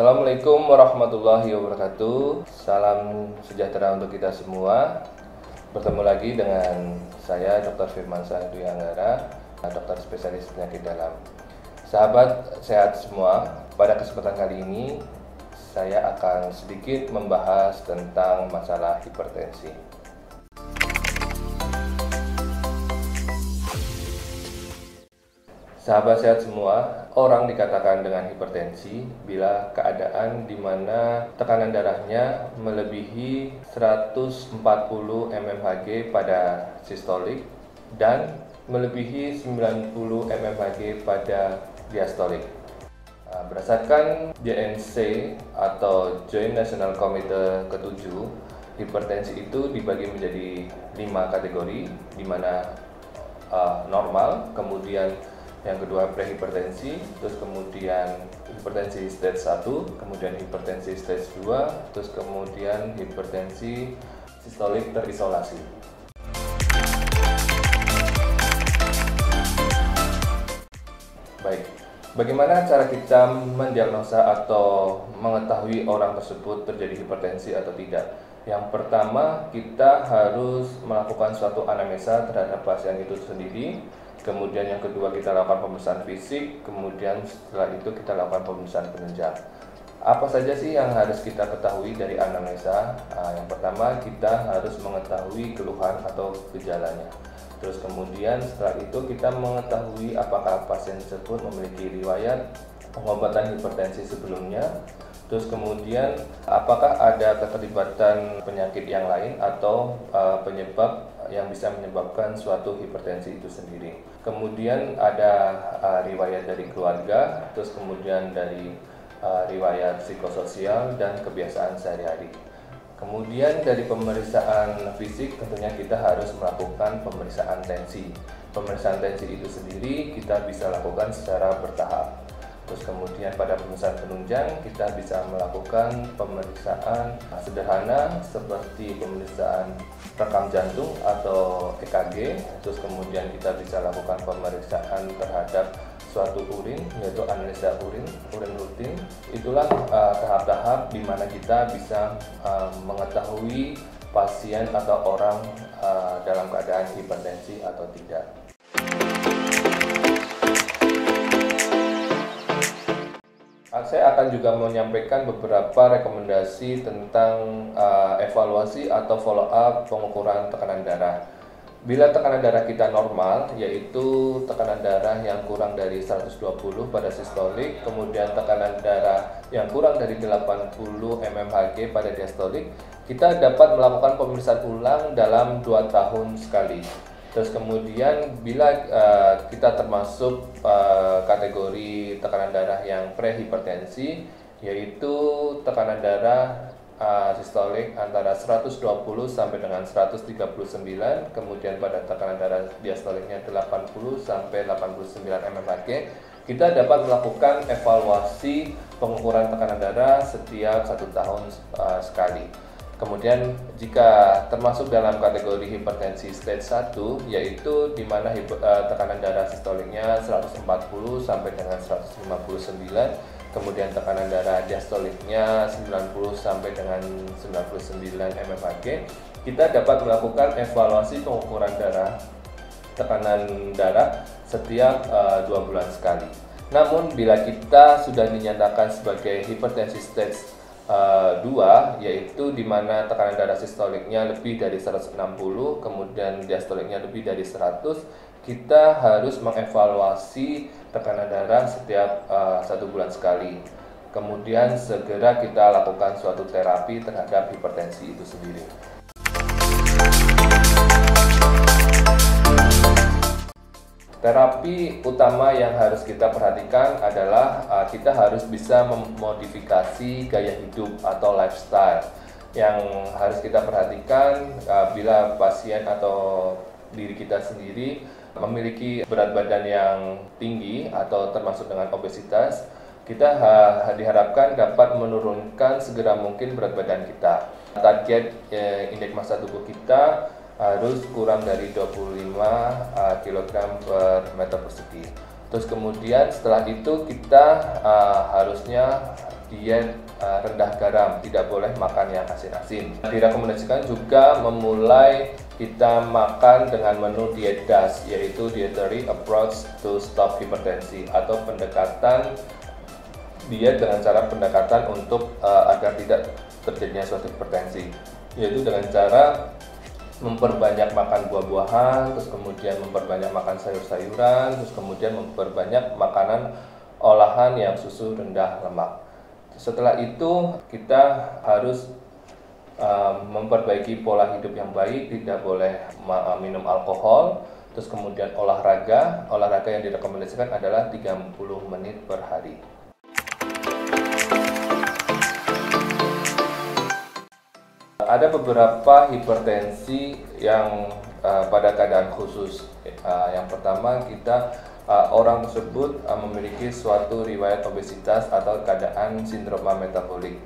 Assalamualaikum warahmatullahi wabarakatuh. Salam sejahtera untuk kita semua. Bertemu lagi dengan saya Dr. Firmansyah Dwi Anggara, dokter spesialis penyakit dalam. Sahabat sehat semua, pada kesempatan kali ini saya akan sedikit membahas tentang masalah hipertensi. Sahabat sehat semua, orang dikatakan dengan hipertensi bila keadaan di mana tekanan darahnya melebihi 140 mmHg pada sistolik dan melebihi 90 mmHg pada diastolik. Berdasarkan JNC atau Joint National Committee ke-7, hipertensi itu dibagi menjadi 5 kategori, di mana normal, kemudian yang kedua prehipertensi, terus kemudian hipertensi stage 1, kemudian hipertensi stage 2, terus kemudian hipertensi sistolik terisolasi. Baik, bagaimana cara kita mendiagnosa atau mengetahui orang tersebut terjadi hipertensi atau tidak? Yang pertama, kita harus melakukan suatu anamnesa terhadap pasien itu sendiri. Kemudian yang kedua, kita lakukan pemeriksaan fisik. Kemudian setelah itu kita lakukan pemeriksaan penunjang. Apa saja sih yang harus kita ketahui dari anamnesa? Yang pertama, kita harus mengetahui keluhan atau gejalanya. Terus kemudian setelah itu kita mengetahui apakah pasien tersebut memiliki riwayat pengobatan hipertensi sebelumnya. Terus kemudian apakah ada keterlibatan penyakit yang lain atau penyebab yang bisa menyebabkan suatu hipertensi itu sendiri. Kemudian ada riwayat dari keluarga, terus kemudian dari riwayat psikososial dan kebiasaan sehari-hari. Kemudian dari pemeriksaan fisik tentunya kita harus melakukan pemeriksaan tensi. Pemeriksaan tensi itu sendiri kita bisa lakukan secara bertahap. Terus kemudian pada pemeriksaan penunjang kita bisa melakukan pemeriksaan sederhana seperti pemeriksaan rekam jantung atau EKG. Terus kemudian kita bisa lakukan pemeriksaan terhadap suatu urin, yaitu analisa urin rutin. Itulah tahap-tahap di mana kita bisa mengetahui pasien atau orang dalam keadaan hipertensi atau tidak. Saya akan juga menyampaikan beberapa rekomendasi tentang evaluasi atau follow up pengukuran tekanan darah. Bila tekanan darah kita normal, yaitu tekanan darah yang kurang dari 120 pada sistolik, kemudian tekanan darah yang kurang dari 80 mmHg pada diastolik, kita dapat melakukan pemeriksaan ulang dalam 2 tahun sekali. Terus kemudian bila kita termasuk kategori tekanan darah yang prehipertensi, yaitu tekanan darah sistolik antara 120 sampai dengan 139, kemudian pada tekanan darah diastoliknya 80 sampai 89 mmHg, kita dapat melakukan evaluasi pengukuran tekanan darah setiap 1 tahun sekali. Kemudian jika termasuk dalam kategori hipertensi stage 1, yaitu di mana tekanan darah sistoliknya 140 sampai dengan 159, kemudian tekanan darah diastoliknya 90 sampai dengan 99 mmHg, kita dapat melakukan evaluasi pengukuran tekanan darah setiap 2 bulan sekali. Namun bila kita sudah dinyatakan sebagai hipertensi stage 2, yaitu di mana tekanan darah sistoliknya lebih dari 160, kemudian diastoliknya lebih dari 100, kita harus mengevaluasi tekanan darah setiap 1 bulan sekali. Kemudian segera kita lakukan suatu terapi terhadap hipertensi itu sendiri. Terapi utama yang harus kita perhatikan adalah kita harus bisa memodifikasi gaya hidup atau lifestyle. Yang harus kita perhatikan bila pasien atau diri kita sendiri memiliki berat badan yang tinggi atau termasuk dengan obesitas, kita diharapkan dapat menurunkan segera mungkin berat badan kita. Target indeks massa tubuh kita harus kurang dari 25 kg per meter persegi. Terus kemudian setelah itu kita harusnya diet rendah garam, tidak boleh makan yang asin-asin. Direkomendasikan juga memulai kita makan dengan menu diet DASH, yaitu Dietary Approach to Stop Hypertension, atau pendekatan diet dengan cara pendekatan untuk agar tidak terjadinya suatu hipertensi, yaitu dengan cara memperbanyak makan buah-buahan, terus kemudian memperbanyak makan sayur-sayuran, terus kemudian memperbanyak makanan olahan yang susu rendah lemak. Setelah itu kita harus memperbaiki pola hidup yang baik, tidak boleh minum alkohol, terus kemudian olahraga yang direkomendasikan adalah 30 menit per hari. Ada beberapa hipertensi yang pada keadaan khusus. Yang pertama, orang tersebut memiliki suatu riwayat obesitas atau keadaan sindroma metabolik.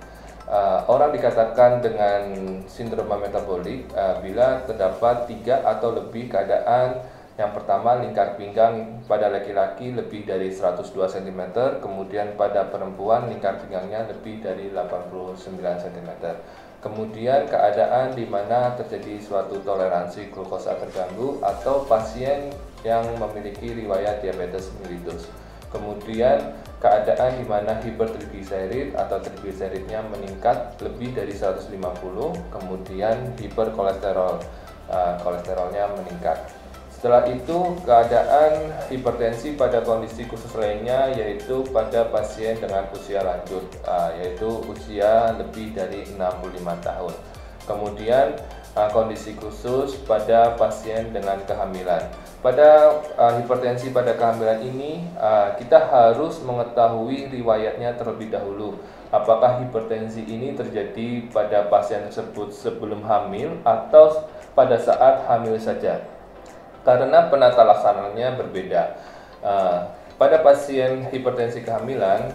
Orang dikatakan dengan sindroma metabolik bila terdapat 3 atau lebih keadaan. Yang pertama, lingkar pinggang pada laki-laki lebih dari 102 cm, kemudian pada perempuan lingkar pinggangnya lebih dari 89 cm. Kemudian keadaan di mana terjadi suatu toleransi glukosa terganggu atau pasien yang memiliki riwayat diabetes mellitus. Kemudian keadaan di mana hipertrigliserid atau trigliseridnya meningkat lebih dari 150, kemudian hiperkolesterol, kolesterolnya meningkat. Setelah itu, keadaan hipertensi pada kondisi khusus lainnya yaitu pada pasien dengan usia lanjut, yaitu usia lebih dari 65 tahun. Kemudian kondisi khusus pada pasien dengan kehamilan. Pada hipertensi pada kehamilan ini, kita harus mengetahui riwayatnya terlebih dahulu. Apakah hipertensi ini terjadi pada pasien tersebut sebelum hamil atau pada saat hamil saja? Karena penata laksananya berbeda. Pada pasien hipertensi kehamilan,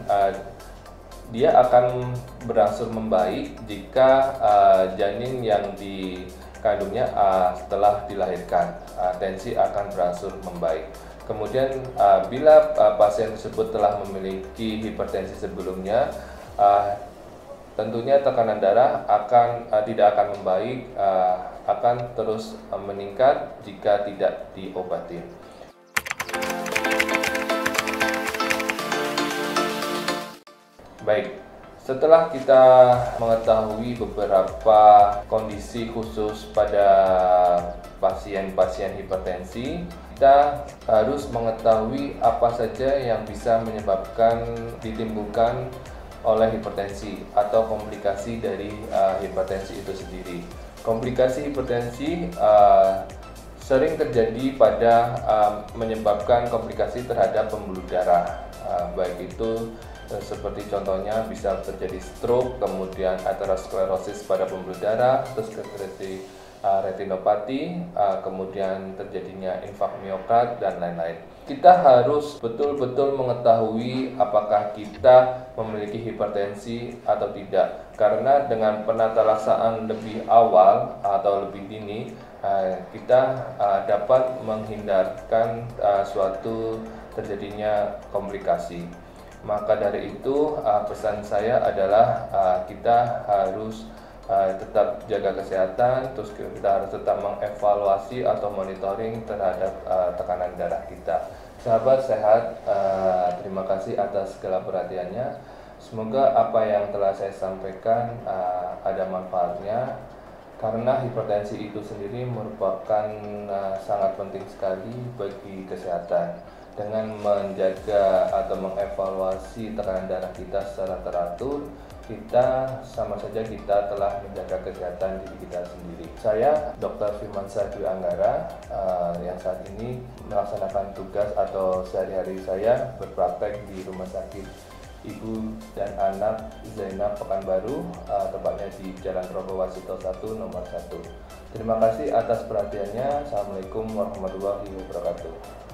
dia akan berangsur membaik jika janin yang dikandungnya setelah dilahirkan, tensi akan berangsur membaik. Kemudian bila pasien tersebut telah memiliki hipertensi sebelumnya, tentunya tekanan darah tidak akan membaik, akan terus meningkat jika tidak diobati. Baik, setelah kita mengetahui beberapa kondisi khusus pada pasien-pasien hipertensi, kita harus mengetahui apa saja yang bisa ditimbulkan oleh hipertensi atau komplikasi dari hipertensi itu sendiri. Komplikasi hipertensi sering terjadi pada menyebabkan komplikasi terhadap pembuluh darah, baik itu seperti contohnya bisa terjadi stroke, kemudian aterosklerosis pada pembuluh darah, terus terjadi retinopati, kemudian terjadinya infark miokard dan lain-lain. Kita harus betul-betul mengetahui apakah kita memiliki hipertensi atau tidak, karena dengan penata laksanaan lebih awal atau lebih dini, kita dapat menghindarkan suatu terjadinya komplikasi. Maka dari itu, pesan saya adalah kita harus tetap jaga kesehatan, terus kita harus tetap mengevaluasi atau monitoring terhadap tekanan darah kita. Sahabat sehat, terima kasih atas segala perhatiannya. Semoga apa yang telah saya sampaikan ada manfaatnya, karena hipertensi itu sendiri merupakan sangat penting sekali bagi kesehatan. Dengan menjaga atau mengevaluasi tekanan darah kita secara teratur, kita sama saja kita telah menjaga kesehatan diri kita sendiri. Saya Dr. Firmansyah Dwi Anggara yang saat ini melaksanakan tugas atau sehari-hari saya berpraktek di Rumah Sakit Ibu dan Anak Zainab Pekanbaru, tepatnya di Jalan Rogo Wasito 1 nomor 1. Terima kasih atas perhatiannya. Assalamualaikum warahmatullahi wabarakatuh.